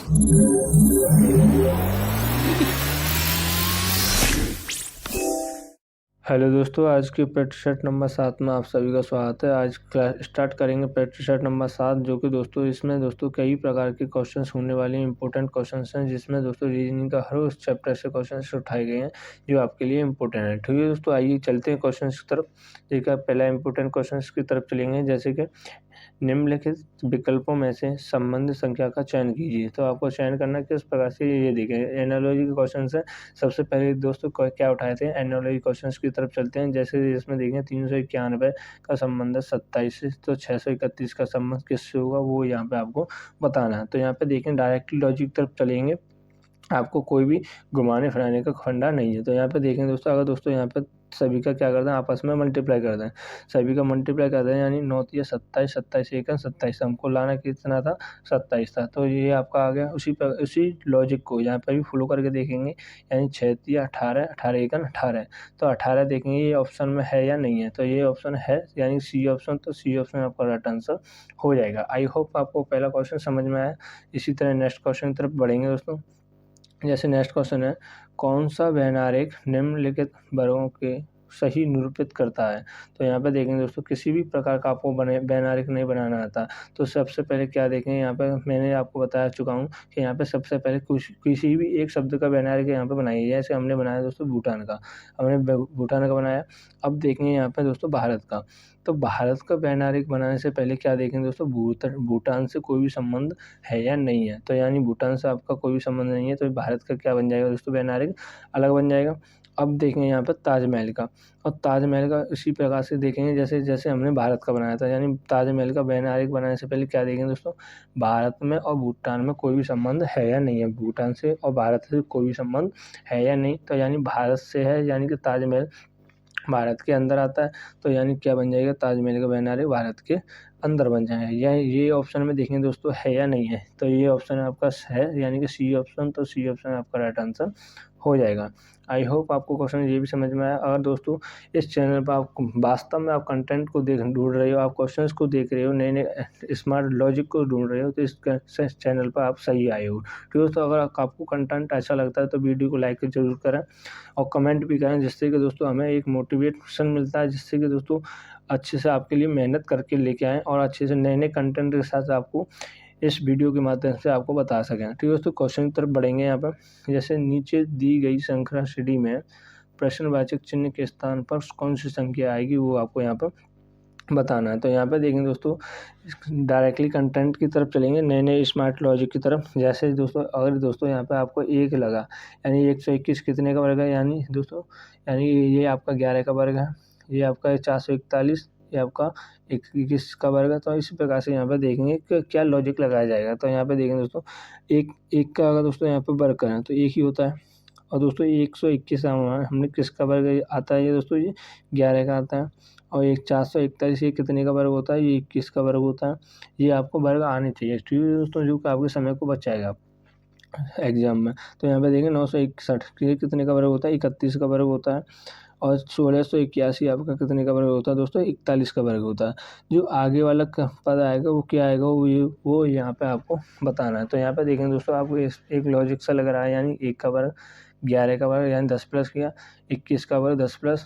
Hello दोस्तों, आज की प्रैक्टिस सेट नंबर 7 में आप सभी का स्वागत है। आज क्लास स्टार्ट करेंगे प्रैक्टिस सेट नंबर 7, जो कि दोस्तों इसमें दोस्तों कई प्रकार के क्वेश्चंस होने वाले हैं, इंपॉर्टेंट क्वेश्चंस हैं, जिसमें दोस्तों रीजनिंग का हर उस चैप्टर से क्वेश्चंस उठाए गए हैं जो आपके लिए इंपॉर्टेंट है। ठीक है दोस्तों, आइए चलते हैं क्वेश्चंस की तरफ। देखिए, पहला इंपॉर्टेंट क्वेश्चंस की तरफ चलेंगे, जैसे कि निम्नलिखित विकल्पों में से संबंधित संख्या का चयन कीजिए। तो आपको चयन करना किस प्रकार से, ये देखें एनालॉजी के क्वेश्चन है। सबसे पहले दोस्तों क्या उठाए थे, एनालॉजी क्वेश्चन की तरफ चलते हैं। जैसे इसमें देखें 391 का संबंध 27 से, तो 631 का संबंध किससे होगा वो यहाँ पे आपको बताना है। तो यहाँ पे देखें डायरेक्टली लॉजिक तरफ चलेंगे, आपको कोई भी घुमाने फिराने का फंडा नहीं है। तो यहाँ पे देखें दोस्तों, अगर दोस्तों यहाँ पे सभी का क्या करते हैं, आपस में मल्टीप्लाई करते हैं, सभी का मल्टीप्लाई करते हैं, यानी 9 तिया 27, 27 एकम 27, हमको लाना कितना था, 27 था। तो ये आपका आ गया। उसी लॉजिक को यहाँ पे भी फॉलो करके देखेंगे, यानी 6 तिया 18, 18 एकम 18। तो 18 देखेंगे ये ऑप्शन में है या नहीं है, तो ये ऑप्शन है, यानी सी ऑप्शन। तो सी ऑप्शन आपका राइट आंसर हो जाएगा। आई होप आपको पहला क्वेश्चन समझ में आया। इसी तरह नेक्स्ट क्वेश्चन की तरफ बढ़ेंगे दोस्तों। जैसे नेक्स्ट क्वेश्चन है, कौन सा वैनारिक निम्नलिखित वर्गों के सही निरूपित करता है। तो यहाँ पे देखेंगे दोस्तों, किसी भी प्रकार का आपको वैनारिक नहीं बनाना आता। तो सबसे पहले क्या देखेंगे, यहाँ पे मैंने आपको बता चुका हूँ कि यहाँ पे सबसे पहले किसी भी एक शब्द का वैनारिक यहाँ पे बनाइए। जैसे हमने बनाया दोस्तों भूटान का, हमने भूटान का बनाया। अब देखेंगे यहाँ पे दोस्तों भारत का। तो भारत का वैनारिक बनाने से पहले क्या देखेंगे दोस्तों, भूटान से कोई भी संबंध है या नहीं है। तो यानी भूटान से आपका कोई भी संबंध नहीं है, तो भारत का क्या बन जाएगा दोस्तों, वैनारिक अलग बन जाएगा। अब देखेंगे यहाँ पर ताजमहल का, और ताजमहल का इसी प्रकार से देखेंगे जैसे जैसे हमने भारत का बनाया था। यानी ताजमहल का वैनारिक बनाने से पहले क्या देखेंगे दोस्तों, भारत में और भूटान में कोई भी संबंध है या नहीं है, भूटान से और भारत से कोई भी संबंध है या नहीं। तो यानी भारत से है, यानी कि ताजमहल भारत के अंदर आता है। तो यानी क्या बन जाएगा, ताजमहल का वैनारिक भारत के अंदर बन जाएगा। ये ऑप्शन में देखेंगे दोस्तों है या नहीं है, तो ये ऑप्शन आपका है, यानी कि सी ऑप्शन। तो सी ऑप्शन आपका राइट आंसर हो जाएगा। आई होप आपको क्वेश्चन ये भी समझ में आया। अगर दोस्तों इस चैनल पर आप वास्तव में आप कंटेंट को ढूंढ रहे हो, आप क्वेश्चंस को देख रहे हो, नए नए स्मार्ट लॉजिक को ढूंढ रहे हो, तो इस चैनल पर आप सही आए हो। ठीक है, तो अगर आपको कंटेंट अच्छा लगता है तो वीडियो को लाइक जरूर करें और कमेंट भी करें, जिससे कि दोस्तों हमें एक मोटिवेशन मिलता है, जिससे कि दोस्तों अच्छे से आपके लिए मेहनत करके लेके आएँ और अच्छे से नए नए कंटेंट के साथ आपको इस वीडियो के माध्यम से आपको बता सकें। ठीक है दोस्तों, क्वेश्चन की तरफ बढ़ेंगे यहाँ पर। जैसे नीचे दी गई श्रृंखला श्रेणी में प्रश्नवाचक चिन्ह के स्थान पर कौन सी संख्या आएगी, वो आपको यहाँ पर बताना है। तो यहाँ पे देखेंगे दोस्तों, डायरेक्टली कंटेंट की तरफ चलेंगे, नए नए स्मार्ट लॉजिक की तरफ। जैसे दोस्तों अगर दोस्तों यहाँ पे आपको 1 लगा, यानी 121 कितने का वर्ग है, यानी दोस्तों यानी ये आपका 11 का वर्ग है, ये आपका 441, ये आपका 21 का वर्ग है। तो इसी प्रकार से यहाँ पे देखेंगे कि क्या लॉजिक लगाया जाएगा। तो यहाँ पे देखेंगे दोस्तों, एक का अगर दोस्तों यहाँ पे वर्ग करें तो एक ही होता है। और दोस्तों 121 हमने किसका वर्ग आता है, ये दोस्तों ये 11 का आता है। और एक 441 ये कितने का वर्ग होता है, ये 21 का वर्ग होता है। ये आपको वर्ग आने चाहिए, ठीक है दोस्तों, जो कि आपके समय को बचाएगा एग्जाम में। तो यहाँ पे देखें 961 ये कितने का वर्ग होता है, 31 का वर्ग होता है। और 1681 आपका कितने का वर्ग होता है दोस्तों, 41 का वर्ग होता है। जो आगे वाला पद आएगा वो क्या आएगा, वो यहाँ पे आपको बताना है। तो यहाँ पे देखें दोस्तों, आपको एक लॉजिक सा लग रहा है, यानी 1 का वर्ग 11 का वर्ग यानी 10 प्लस किया, 21 का वर्ग 10 प्लस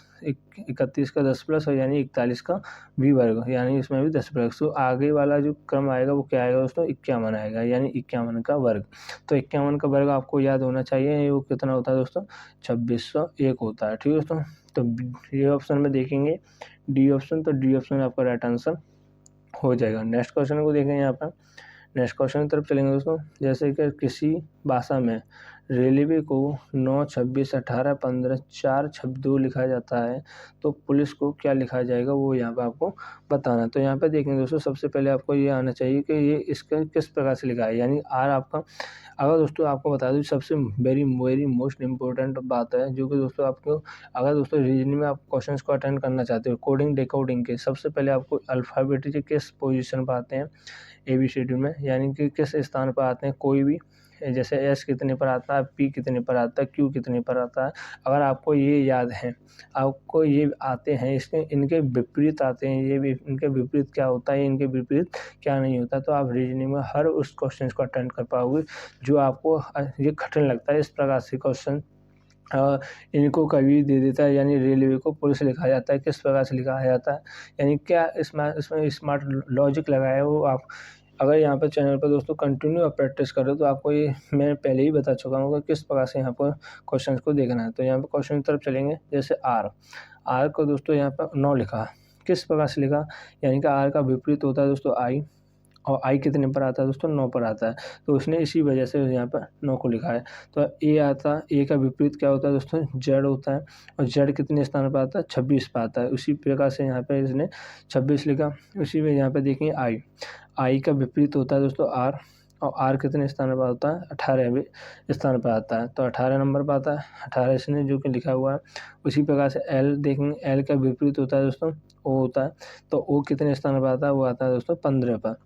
31 का 10 प्लस, और यानी 41 का भी वर्ग, यानी इसमें भी 10 प्लस। तो आगे वाला जो क्रम आएगा वो क्या आएगा दोस्तों, 51 आएगा, यानी 51 का वर्ग। तो 51 का वर्ग आपको याद होना चाहिए, वो कितना होता है दोस्तों, 2601 होता है। ठीक है दोस्तों, तो ये ऑप्शन में देखेंगे डी ऑप्शन। तो डी ऑप्शन आपका राइट आंसर हो जाएगा। नेक्स्ट क्वेश्चन को देखें यहाँ पर। नेक्स्ट क्वेश्चन की तरफ चलेंगे दोस्तों। जैसे कि किसी भाषा में रेलवे को 9, 26, 18, 15, 4, 2 लिखा जाता है, तो पुलिस को क्या लिखा जाएगा, वो यहाँ पे आपको बताना है। तो यहाँ पे देखेंगे दोस्तों, सबसे पहले आपको ये आना चाहिए कि ये इसका किस प्रकार से लिखा है, यानी आर आपका। अगर दोस्तों आपको बता दूँ, सबसे वेरी मोस्ट इम्पोर्टेंट बात है, जो कि दोस्तों आपको अगर दोस्तों रीजनिंग में आप क्वेश्चंस को अटेंड करना चाहते हो कोडिंग डिकोडिंग के, सबसे पहले आपको अल्फ़ाबेट के किस पोजीशन पर आते हैं ABCD में, यानी कि किस स्थान पर आते हैं कोई भी जैसे एस कितने पर आता है, पी कितने पर आता है, क्यू कितने पर आता है। अगर आपको ये याद है, आपको ये आते हैं, इसके इनके विपरीत आते हैं, ये भी इनके विपरीत क्या होता है, इनके विपरीत क्या नहीं होता, तो आप रीजनिंग में हर उस क्वेश्चन को अटेंड कर पाओगे जो आपको ये कठिन लगता है। इस प्रकार से क्वेश्चन इनको कभी दे देता है, यानी रेलवे को पुलिस लिखा जाता है। किस प्रकार से लिखा जाता है, यानी क्या इसमें स्मार्ट लॉजिक लगाया है वो आप अगर यहाँ पर चैनल पर दोस्तों कंटिन्यू आप प्रैक्टिस करो तो आपको ये मैं पहले ही बता चुका हूँ कि किस प्रकार से यहाँ पर क्वेश्चन को देखना है। तो यहाँ पर क्वेश्चन की तरफ चलेंगे। जैसे आर को दोस्तों यहाँ पर 9 लिखा, किस प्रकार से लिखा, यानी कि आर का विपरीत होता है दोस्तों आई, और आई कितने पर आता है दोस्तों, 9 पर आता है, तो उसने इसी वजह से यहाँ पर 9 को लिखा है। तो ए आता है, ए का विपरीत क्या होता है दोस्तों, जेड होता है, और जेड कितने स्थान पर आता है, 26 पर आता है। उसी प्रकार से यहाँ पर इसने 26 लिखा। उसी में यहाँ पर देखेंगे आई का विपरीत होता है दोस्तों आर, और आर कितने स्थान पर होता है, 18वें स्थान पर आता है, तो 18 नंबर पर आता है, 18 इसने जो कि लिखा हुआ है। उसी प्रकार से एल देखेंगे, एल का विपरीत होता है दोस्तों ओ होता है, तो ओ कितने स्थान पर आता है, वो आता है दोस्तों 15 पर।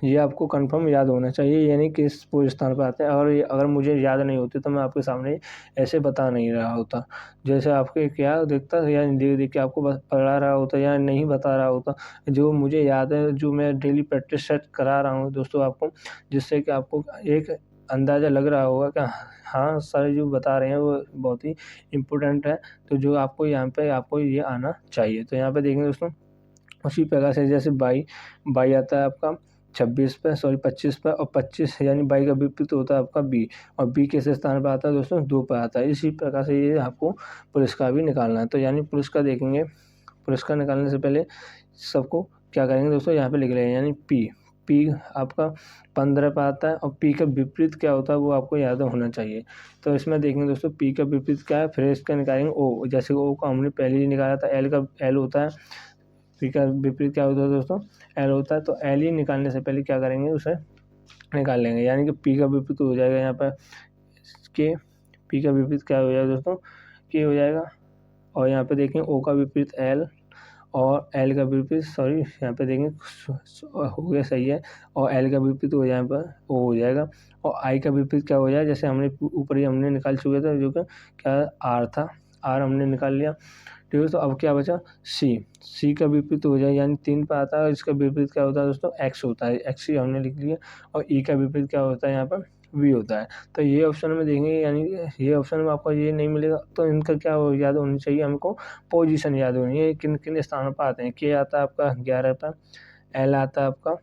ये आपको कंफर्म याद होना चाहिए, यानी कि इस पूरे स्थान पर आते हैं। और ये अगर मुझे याद नहीं होती तो मैं आपके सामने ऐसे बता नहीं रहा होता, जैसे आपके क्या देखता या देख देख के आपको पढ़ा रहा होता या नहीं बता रहा होता। जो मुझे याद है, जो मैं डेली प्रैक्टिस सेट करा रहा हूँ दोस्तों आपको, जिससे कि आपको एक अंदाज़ा लग रहा होगा कि हाँ सर जो बता रहे हैं वो बहुत ही इम्पोर्टेंट है। तो जो आपको यहाँ पे आपको ये आना चाहिए। तो यहाँ पे देखेंगे दोस्तों, उसी प्रकार से जैसे बाई आता है आपका 25 पे, और 25 यानी बाई का विपरीत होता है आपका बी, और बी किस स्थान पर आता है दोस्तों, 2 पर आता है। इसी प्रकार से ये आपको पुलिस का भी निकालना है। तो यानी पुलिस का देखेंगे, पुलिस का निकालने से पहले सबको क्या करेंगे दोस्तों, यहाँ पे लिख लेंगे, यानी पी आपका 15 पर आता है, और पी का विपरीत क्या होता है वो आपको याद होना चाहिए। तो इसमें देखेंगे दोस्तों पी का विपरीत क्या है, फिर इसका निकालेंगे ओ, जैसे ओ का हमने पहले ही निकाला था, एल होता है, पी का विपरीत क्या होता है दोस्तों, एल होता है। तो एल ही निकालने से पहले क्या करेंगे, उसे निकाल लेंगे, यानी कि पी का विपरीत हो जाएगा यहाँ पर के, पी का विपरीत क्या हो जाएगा दोस्तों, के हो जाएगा। और यहाँ पे देखें ओ का विपरीत एल, और एल का विपरीत यहाँ पे देखेंगे हो गया, सही है, और एल का विपरीत हो यहाँ पर ओ हो जाएगा। और आई का विपरीत क्या हो जाएगा, जैसे हमने ऊपर ही हमने निकाल चुके थे, जो कि क्या आर था, आर हमने निकाल लिया। ठीक है, तो अब क्या बचा, सी का विपरीत हो जाए, यानी 3 पे आता है, इसका विपरीत क्या होता है दोस्तों, एक्स होता है, एक्स ही हमने लिख लिया। और ई का विपरीत क्या होता है यहाँ पर, वी होता है। तो ये ऑप्शन में देखेंगे, यानी ये ऑप्शन में आपको ये नहीं मिलेगा, तो इनका क्या याद होनी चाहिए हमको, पोजीशन याद होनी है, किन किन स्थानों पर आते हैं। के आता है आपका 11 पर, एल आता है आपका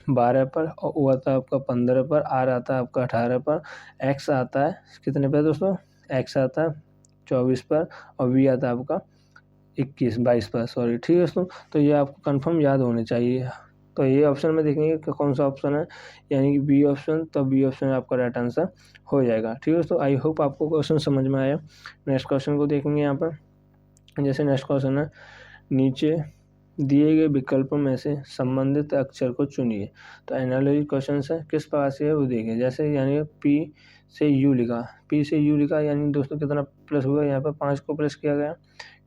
12 पर, और ओ आता है आपका 15 पर, आर आता है आपका 18 पर, एक्स आता है कितने पर दोस्तों, एक्स आता है 24 पर, और वी आता है आपका 22 पर, सॉरी। ठीक है दोस्तों, तो ये आपको कंफर्म याद होने चाहिए। तो ये ऑप्शन में देखेंगे कि कौन सा ऑप्शन है, यानी कि बी ऑप्शन, तो बी ऑप्शन आपका राइट आंसर हो जाएगा। ठीक है दोस्तों, आई होप आपको क्वेश्चन समझ में आया। नेक्स्ट क्वेश्चन को देखेंगे यहाँ पर। जैसे नेक्स्ट क्वेश्चन है, नीचे दिए गए विकल्पों में से संबंधित अक्षर को चुनिए। तो एनालॉजी क्वेश्चन है, किस प्रकार से है वो देखिए। जैसे यानी पी से यू लिखा, यानी दोस्तों कितना प्लस हुआ, यहाँ पर 5 को प्लस किया गया।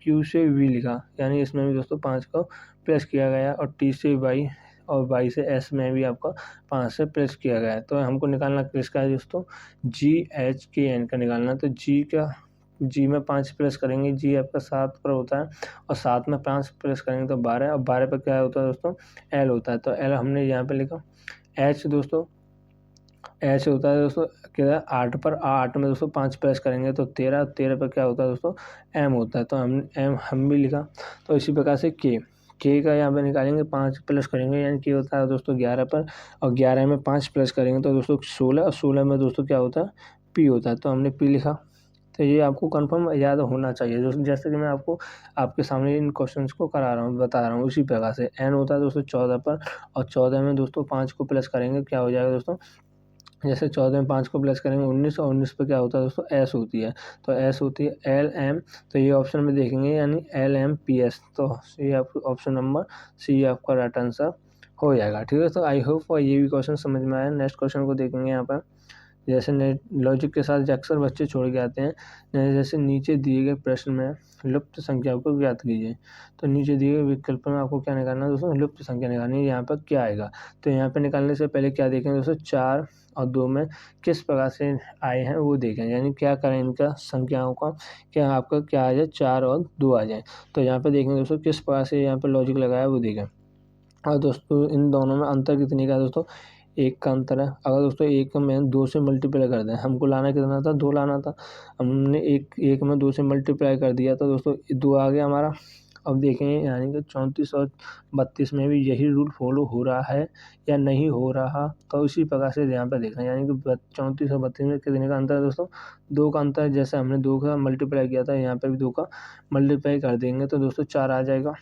क्यू से वी लिखा, यानी इसमें भी दोस्तों 5 को प्लस किया गया। और टी से वाई, और वाई से एस में भी आपका 5 से प्लस किया गया है। तो हमको निकालना किसका है दोस्तों, GHKN का निकालना। तो जी में 5 प्लस करेंगे, जी आपका 7 पर होता है, और 7 में 5 प्लस करेंगे तो 12, और 12 पर क्या होता है दोस्तों, एल होता है। तो एल हमने यहाँ पे लिखा। एच दोस्तों, एच होता है दोस्तों क्या, 8 पर, 8 में दोस्तों 5 प्लस करेंगे तो 13, 13 पर क्या होता है दोस्तों, एम होता है। तो हम भी लिखा। तो इसी प्रकार से के का यहाँ पे निकालेंगे, 5 प्लस करेंगे, यानी के होता है दोस्तों 11 पर, और 11 में 5 प्लस करेंगे तो दोस्तों 16, और 16 में दोस्तों क्या होता है, पी होता है। तो हमने पी लिखा। तो ये आपको कंफर्म याद होना चाहिए, दोस्तों जैसे कि मैं आपको आपके सामने इन क्वेश्चंस को करा रहा हूँ, बता रहा हूँ। उसी प्रकार से एन होता है दोस्तों 14 पर, और 14 में दोस्तों 5 को प्लस करेंगे, क्या हो जाएगा दोस्तों, जैसे 14 में 5 को प्लस करेंगे 19, और 19 पे क्या होता है दोस्तों, एस होती है। तो एस होती है LM, तो ये ऑप्शन में देखेंगे, यानी LMPS। तो ये आपको ऑप्शन नंबर सी आपका राइट आंसर हो जाएगा। ठीक है, तो आई होप ये भी क्वेश्चन समझ में आया। नेक्स्ट क्वेश्चन को देखेंगे यहाँ पर। जैसे लॉजिक के साथ अक्सर बच्चे छोड़ के आते हैं। जैसे नीचे दिए गए प्रश्न में लुप्त संख्या को ज्ञात कीजिए। तो नीचे दिए गए विकल्प में आपको क्या निकालना है दोस्तों, लुप्त संख्या निकालनी है। यहाँ पर क्या आएगा, तो यहाँ पर निकालने से पहले क्या देखेंगे दोस्तों, 4 और 2 में किस प्रकार से आए हैं वो देखें, यानी क्या करें इनका संख्याओं का, क्या आपका क्या आ जाए, 4 और 2 आ जाए। तो यहाँ पे देखेंगे दोस्तों किस प्रकार से यहाँ पे लॉजिक लगाया वो देखें। और दोस्तों इन दोनों में अंतर कितने का है दोस्तों, 1 का अंतर है। अगर दोस्तों 1 में 2 से मल्टीप्लाई कर दें, हमको लाना कितना था, 2 लाना था, हमने 1 में 2 से मल्टीप्लाई कर दिया तो दोस्तों 2 आ गया हमारा। अब देखेंगे यानी कि 34 और 32 में भी यही रूल फॉलो हो रहा है या नहीं हो रहा, तो इसी प्रकार से यहाँ पे देखना, यानी कि 34 और 32 में कितने का अंतर है दोस्तों, 2 का अंतर है। जैसे हमने 2 का मल्टीप्लाई किया था, यहाँ पे भी 2 का मल्टीप्लाई कर देंगे तो दोस्तों 4 आ जाएगा।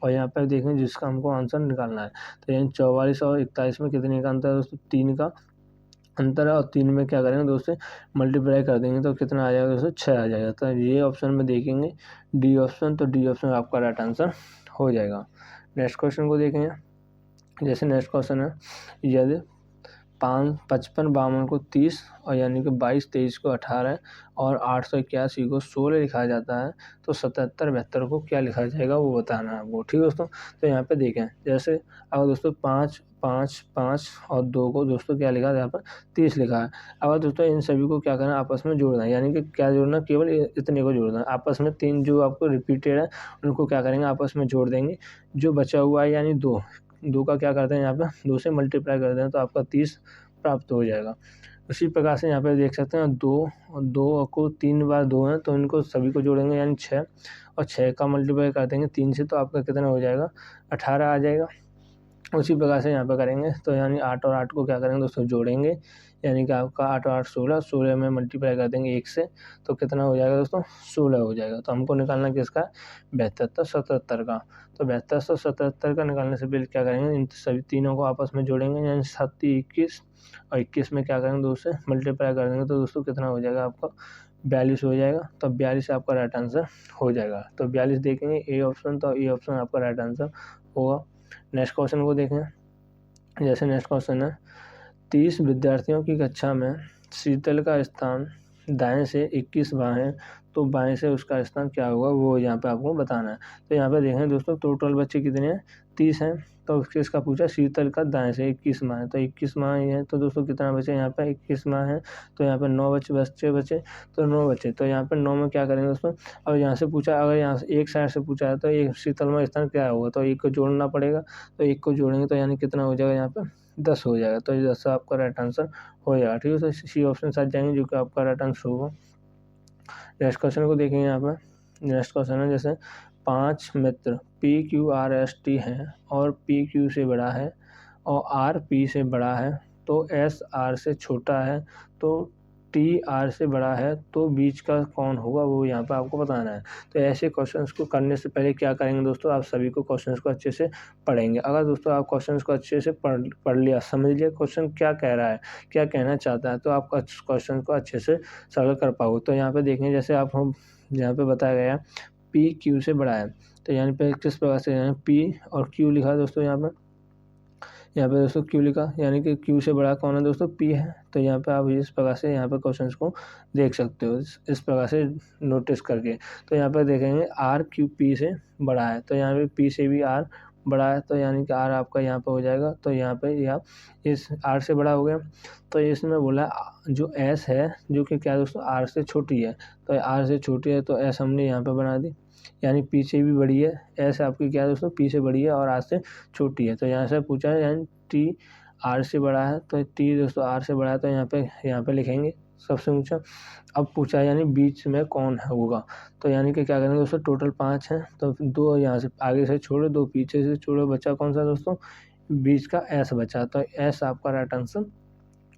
और यहाँ पर देखें जिसका हमको आंसर निकालना है, तो यानी 44 और 41 में कितने का अंतर है दोस्तों, 3 का अंतर है। और 3 में क्या करेंगे दोस्तों, मल्टीप्लाई कर देंगे तो कितना आ जाएगा दोस्तों, 6 आ जाएगा। तो ये ऑप्शन में देखेंगे डी ऑप्शन, तो डी ऑप्शन आपका राइट आंसर हो जाएगा। नेक्स्ट क्वेश्चन को देखेंगे। जैसे नेक्स्ट क्वेश्चन है, यदि 55 52 को 30 और यानी कि 22 23 को 18 और 881 को 16 लिखा जाता है, तो 77 72 को क्या लिखा जाएगा वो बताना है आपको। ठीक है दोस्तों, तो यहाँ पे देखें जैसे अगर दोस्तों 5 5 5 और 2 को दोस्तों क्या लिखा है, यहाँ पर 30 लिखा है। अगर दोस्तों इन सभी को क्या करना है, आपस में जोड़ना है, यानी कि क्या जोड़ना, केवल इतने को जोड़ना है आपस में। 3 जो आपको रिपीटेड है उनको क्या करेंगे, आपस में जोड़ देंगे। जो बचा हुआ है यानी 2 का क्या करते हैं, यहाँ पे 2 से मल्टीप्लाई कर दें तो आपका 30 प्राप्त हो जाएगा। उसी प्रकार से यहाँ पे देख सकते हैं 2 को 3 बार 2 हैं तो इनको सभी को जोड़ेंगे यानी 6, और 6 का मल्टीप्लाई कर देंगे 3 से तो आपका कितना हो जाएगा, 18 आ जाएगा। उसी प्रकार से यहाँ पे करेंगे तो यानी 8 और 8 को क्या करेंगे दोस्तों, जोड़ेंगे, यानी कि आपका 8 और 8 16, 16 में मल्टीप्लाई कर देंगे 1 से तो कितना हो जाएगा दोस्तों, 16 हो जाएगा। तो हमको निकालना किसका, 72 77 का। तो 72 77 का निकालने से पहले क्या करेंगे, इन सभी तीनों को आपस में जोड़ेंगे, यानी 7 21 और 21 में क्या करेंगे 2 से मल्टीप्लाई कर देंगे तो दोस्तों कितना हो जाएगा आपका, 42 हो जाएगा। तो 42 आपका राइट आंसर हो जाएगा। तो 42 देखेंगे ए ऑप्शन, तो ए ऑप्शन आपका राइट आंसर होगा। नेक्स्ट क्वेश्चन को देखें। जैसे नेक्स्ट क्वेश्चन है, 30 विद्यार्थियों की कक्षा में शीतल का स्थान दाएं से 21 बाएं, तो बाएं से उसका स्थान क्या होगा वो यहाँ पे आपको बताना है। तो यहाँ पे देखें दोस्तों टोटल बच्चे कितने हैं, 30 हैं। तो किसका पूछा, शीतल का दाएं से 21 माह है, तो 21 माह ही है तो दोस्तों कितना बचे यहाँ पे, 21 माह है तो यहाँ पे 9 बच्चे तो 9 बचे। तो यहाँ पे 9 में क्या करेंगे दोस्तों, अब यहाँ से पूछा, अगर यहाँ से एक साइड से पूछा है तो एक शीतल में स्थान क्या होगा, तो एक को जोड़ना पड़ेगा, तो एक को जोड़ेंगे तो यानी कितना हो जाएगा यहाँ पे 10 हो जाएगा। तो 10 आपका राइट आंसर हो जाएगा। ठीक है, तो सी ऑप्शन साथ जाएंगे जो कि आपका राइट आंसर होगा। नेक्स्ट क्वेश्चन को देखेंगे यहाँ पर। नेक्स्ट क्वेश्चन है जैसे 5 मित्र PQRST हैं और PQ से बड़ा है और R P से बड़ा है, तो S R से छोटा है, तो T R से बड़ा है, तो बीच का कौन होगा वो यहाँ पे आपको बताना है। तो ऐसे क्वेश्चंस को करने से पहले क्या करेंगे दोस्तों, आप सभी को क्वेश्चंस को अच्छे से पढ़ेंगे। अगर दोस्तों आप क्वेश्चंस को अच्छे से पढ़ लिया, समझ लिया क्वेश्चन क्या कह रहा है, क्या कहना चाहता है, तो आप क्वेश्चन को अच्छे से सरल कर पाओगे। तो यहाँ पे देखें जैसे आप हम यहाँ पे बताया गया P Q से बड़ा है, तो यहाँ पे किस प्रकार से यहाँ P और Q लिखा है दोस्तों, यहाँ पे दोस्तों Q लिखा, यानी कि Q से बड़ा कौन है दोस्तों, P है। तो यहाँ पे आप इस प्रकार से यहाँ पे क्वेश्चंस को देख सकते हो, इस प्रकार से नोटिस करके। तो यहाँ पे देखेंगे R Q P से बड़ा है, तो यहाँ पे P से भी R बड़ा है, तो यानी कि R आपका यहाँ पे हो जाएगा। तो यहाँ पे या इस R से बड़ा हो गया, तो इसमें बोला जो S है जो कि क्या दोस्तों R से छोटी है, तो R से छोटी है तो S हमने यहाँ पे बना दी, यानी P से भी बड़ी है। S आपकी क्या है दोस्तों, P से बड़ी है और R से छोटी है। तो यहाँ से पूछा है यानी T R से बड़ा है, तो T दोस्तों R से बड़ा है, तो यहाँ पे लिखेंगे सबसे ऊंचा। अब पूछा है यानी बीच में कौन है होगा, तो यानी कि क्या करेंगे दोस्तों, टोटल 5 हैं तो 2 यहाँ से आगे से छोड़ो, 2 पीछे से छोड़ो, बचा कौन सा दोस्तों, बीच का S बचा, तो S आपका राइट आंसर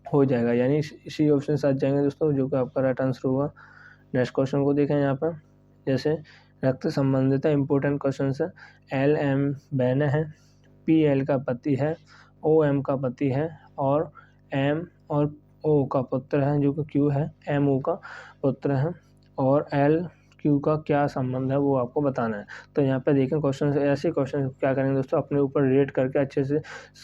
हो जाएगा, यानी इसी ऑप्शन साथ जाएंगे दोस्तों जो कि आपका राइट आंसर होगा। नेक्स्ट क्वेश्चन को देखें यहाँ पर। जैसे रक्त संबंधित इम्पोर्टेंट क्वेश्चन है, LM बहन है, PL का पति है, OM का पति है और M और O का पुत्र है जो कि Q है, MO का पुत्र है और L क्यू का क्या संबंध है वो आपको बताना है। तो यहाँ पे देखें क्वेश्चन, ऐसे क्वेश्चन क्या करेंगे दोस्तों, अपने ऊपर रेट करके अच्छे से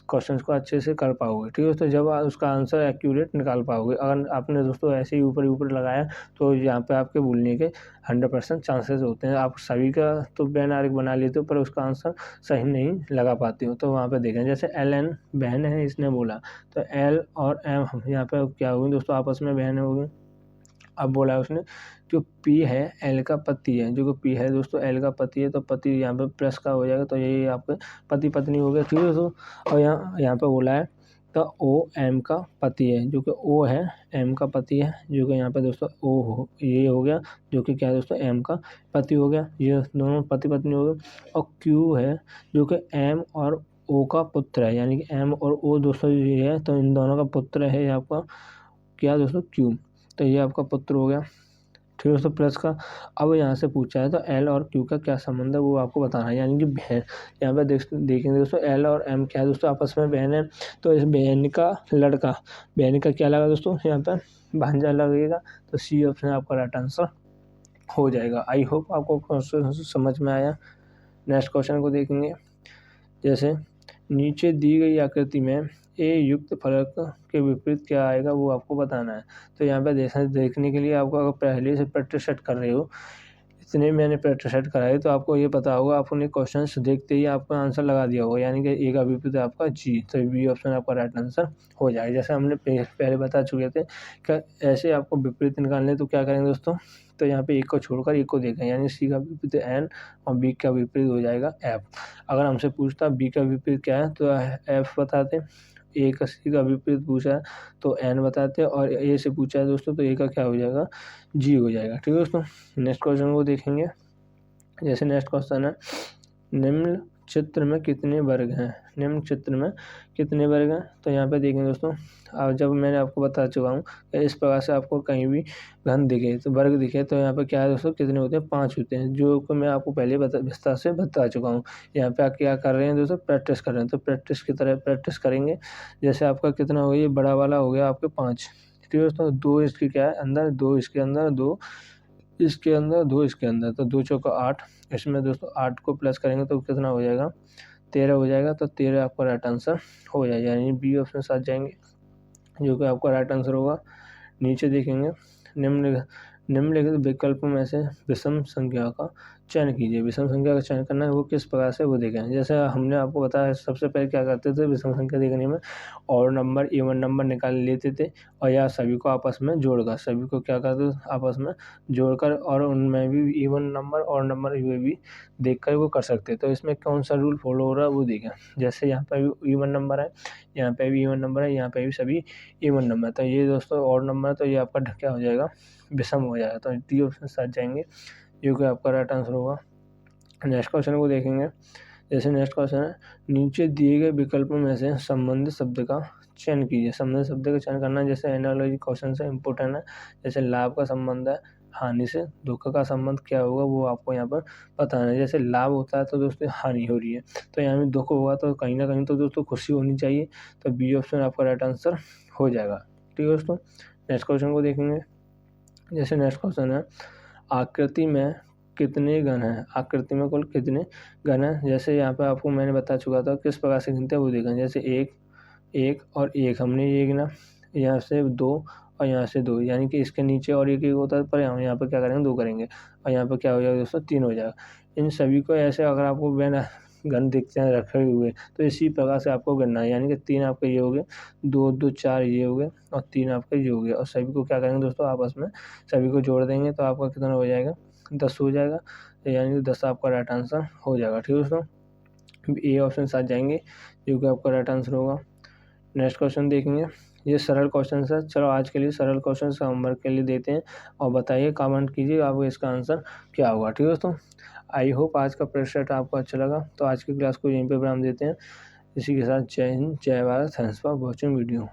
क्वेश्चन को अच्छे से कर पाओगे। ठीक है दोस्तों, जब आप उसका आंसर एक्यूरेट निकाल पाओगे। अगर आपने दोस्तों ऐसे ही ऊपर ऊपर लगाया तो यहाँ पे आपके भूलने के 100% चांसेस होते हैं। आप सभी का तो बैन आर्क बना लेते हो पर उसका आंसर सही नहीं लगा पाते हो। तो वहाँ पे देखें, जैसे एल एन बहन है, इसने बोला तो एल और एम यहाँ पे क्या होगी दोस्तों, आपस में बहन होगी। अब बोला उसने जो पी है एल का पति है, जो कि पी है दोस्तों एल का पति है, तो पति यहाँ पे प्लस का हो जाएगा, तो यही आपके पति पत्नी हो गया। ठीक है दोस्तों, और यहाँ पे बोला है तो ओ एम का पति है, जो कि ओ है एम का पति है, जो कि यहाँ पे दोस्तों ओ हो ये हो गया, जो कि क्या है दोस्तों एम का पति हो गया। ये दोनों पति पत्नी हो गए। और क्यू है जो कि एम और ओ का पुत्र है, यानी कि एम और ओ दोस्तों ये है, तो इन दोनों का पुत्र है आपका क्या दोस्तों क्यू, तो ये आपका पुत्र हो गया। ठीक है दोस्तों, प्लस का। अब यहाँ से पूछा है तो एल और क्यू का क्या संबंध है वो आपको बताना है, यानी कि बहन। यहाँ पे देखेंगे दोस्तों एल और एम क्या है दोस्तों, आपस में बहन है, तो इस बहन का लड़का, बहन का क्या लगा दोस्तों, यहाँ पे भांजा लगेगा, तो सी ऑप्शन आपका राइट आंसर हो जाएगा। आई होप आपको क्वेश्चन समझ में आया। नेक्स्ट क्वेश्चन को देखेंगे, जैसे नीचे दी गई आकृति में ए युक्त फलक के विपरीत क्या आएगा वो आपको बताना है। तो यहाँ पे देखने के लिए आपको, अगर पहले से प्रैक्टिस सेट कर रहे हो, इतने मैंने प्रैक्टिस सेट कराई, तो आपको ये पता होगा, आपने क्वेश्चंस देखते ही आपका आंसर लगा दिया होगा, यानी कि ए का विपरीत आपका जी, तो बी ऑप्शन आपका राइट आंसर हो जाएगा। जैसे हमने पहले बता चुके थे कि ऐसे आपको विपरीत निकालने, तो क्या करेंगे दोस्तों, तो यहाँ पे एक को छोड़कर एक को देखें, यानी सी का विपरीत एन और बी का विपरीत हो जाएगा एफ। अगर हमसे पूछता बी का विपरीत क्या है तो एफ बताते, ए का सी का विपरीत पूछा है तो एन बताते हैं, और ए से पूछा है दोस्तों तो ए का क्या हो जाएगा, जी हो जाएगा। ठीक है दोस्तों, नेक्स्ट क्वेश्चन को देखेंगे। जैसे नेक्स्ट क्वेश्चन है, निम्न चित्र में कितने वर्ग हैं, निम्न चित्र में कितने वर्ग हैं। तो यहाँ पे देखें दोस्तों, अब जब मैंने आपको बता चुका हूँ कि इस प्रकार से आपको कहीं भी घन दिखे तो वर्ग दिखे, तो यहाँ पे क्या है दोस्तों, कितने होते हैं, 5 होते हैं, जो कि मैं आपको पहले विस्तार से बता चुका हूँ। यहाँ पे आप क्या कर रहे हैं दोस्तों, प्रैक्टिस कर रहे हैं, तो प्रैक्टिस की तरह प्रैक्टिस करेंगे। जैसे आपका कितना हो गया, ये बड़ा वाला हो गया आपके 5। ठीक है दोस्तों, 2 इसके क्या है अंदर, 2 इसके अंदर, 2 इसके अंदर, 2 इसके अंदर, तो 2 चौका 8। इसमें दोस्तों 8 को प्लस करेंगे तो कितना हो जाएगा, 13 हो जाएगा, तो 13 आपका राइट आंसर हो जाएगा, यानी बी ऑप्शन साथ जाएंगे, जो कि आपका राइट आंसर होगा। नीचे देखेंगे, निम्नलिखित विकल्पों में से विषम संख्या का चयन कीजिए। विषम संख्या का चयन करना है वो किस प्रकार से वो देखें। जैसे हमने आपको बताया, सबसे पहले क्या करते थे विषम संख्या देखने में, और नंबर इवन नंबर निकाल लेते थे, और या सभी को आपस में जोड़कर, सभी को क्या करते थे आपस में जोड़कर, और उनमें भी इवन नंबर और नंबर हुए भी देखकर वो कर सकते। तो इसमें कौन सा रूल फॉलो हो रहा है वो देखें। जैसे यहाँ पर भी इवन नंबर है, यहाँ पे भी इवन नंबर है, यहाँ पे भी सभी इवन नंबर, तो ये दोस्तों और नंबर है, तो ये आपका क्या हो जाएगा, विषम हो जाएगा, तो डी ऑप्शन साथ जाएंगे, जो कि आपका राइट आंसर होगा। नेक्स्ट क्वेश्चन को देखेंगे। जैसे नेक्स्ट क्वेश्चन है, नीचे दिए गए विकल्पों में से संबंधित शब्द का चयन कीजिए। संबंधित शब्द का चयन करना है, जैसे एनालॉजी क्वेश्चन से इंपॉर्टेंट है। जैसे लाभ का संबंध है, हानि से दुख का संबंध क्या होगा वो आपको यहाँ पर बताना है। जैसे लाभ होता है तो दोस्तों हानि हो रही है, तो यहाँ में दुख होगा तो कहीं ना कहीं तो दोस्तों खुशी होनी चाहिए, तो बी ऑप्शन आपका राइट आंसर हो जाएगा। ठीक है दोस्तों, नेक्स्ट क्वेश्चन को देखेंगे। जैसे नेक्स्ट क्वेश्चन है, आकृति में कितने घन हैं, आकृति में कुल कितने घन हैं। जैसे यहाँ पे आपको मैंने बता चुका था किस प्रकार से गिनते हैं वो देखें। जैसे 1 1 और 1 हमने ये गिना, यहाँ से 2 और यहाँ से 2, यानी कि इसके नीचे और एक होता है, पर हम यहाँ पर क्या करेंगे 2 करेंगे, और यहाँ पर क्या हो जाएगा दोस्तों 3 हो जाएगा। इन सभी को ऐसे अगर आपको बिना घन दिखते हैं रखे हुए, तो इसी प्रकार से आपको गिनना है, यानी कि 3 आपके ये हो गए, 2 2 4 ये हो गए, और 3 आपके ये हो गए, और सभी को क्या करेंगे दोस्तों आपस में सभी को जोड़ देंगे, तो आपका कितना हो जाएगा 10 हो जाएगा, यानी कि 10 आपका राइट आंसर हो जाएगा। ठीक है दोस्तों, ए ऑप्शन साथ जाएंगे, जो कि आपका राइट आंसर होगा। नेक्स्ट क्वेश्चन देखेंगे। ये सरल क्वेश्चन है, चलो आज के लिए सरल क्वेश्चन होमवर्क के लिए देते हैं, और बताइए कमेंट कीजिए आपको इसका आंसर क्या होगा। ठीक है दोस्तों, आई होप आज का प्रेशर आपको अच्छा लगा, तो आज की क्लास को यहीं पे विराम देते हैं। इसी के साथ जय हिंद, जय Bharat, thanks for watching video.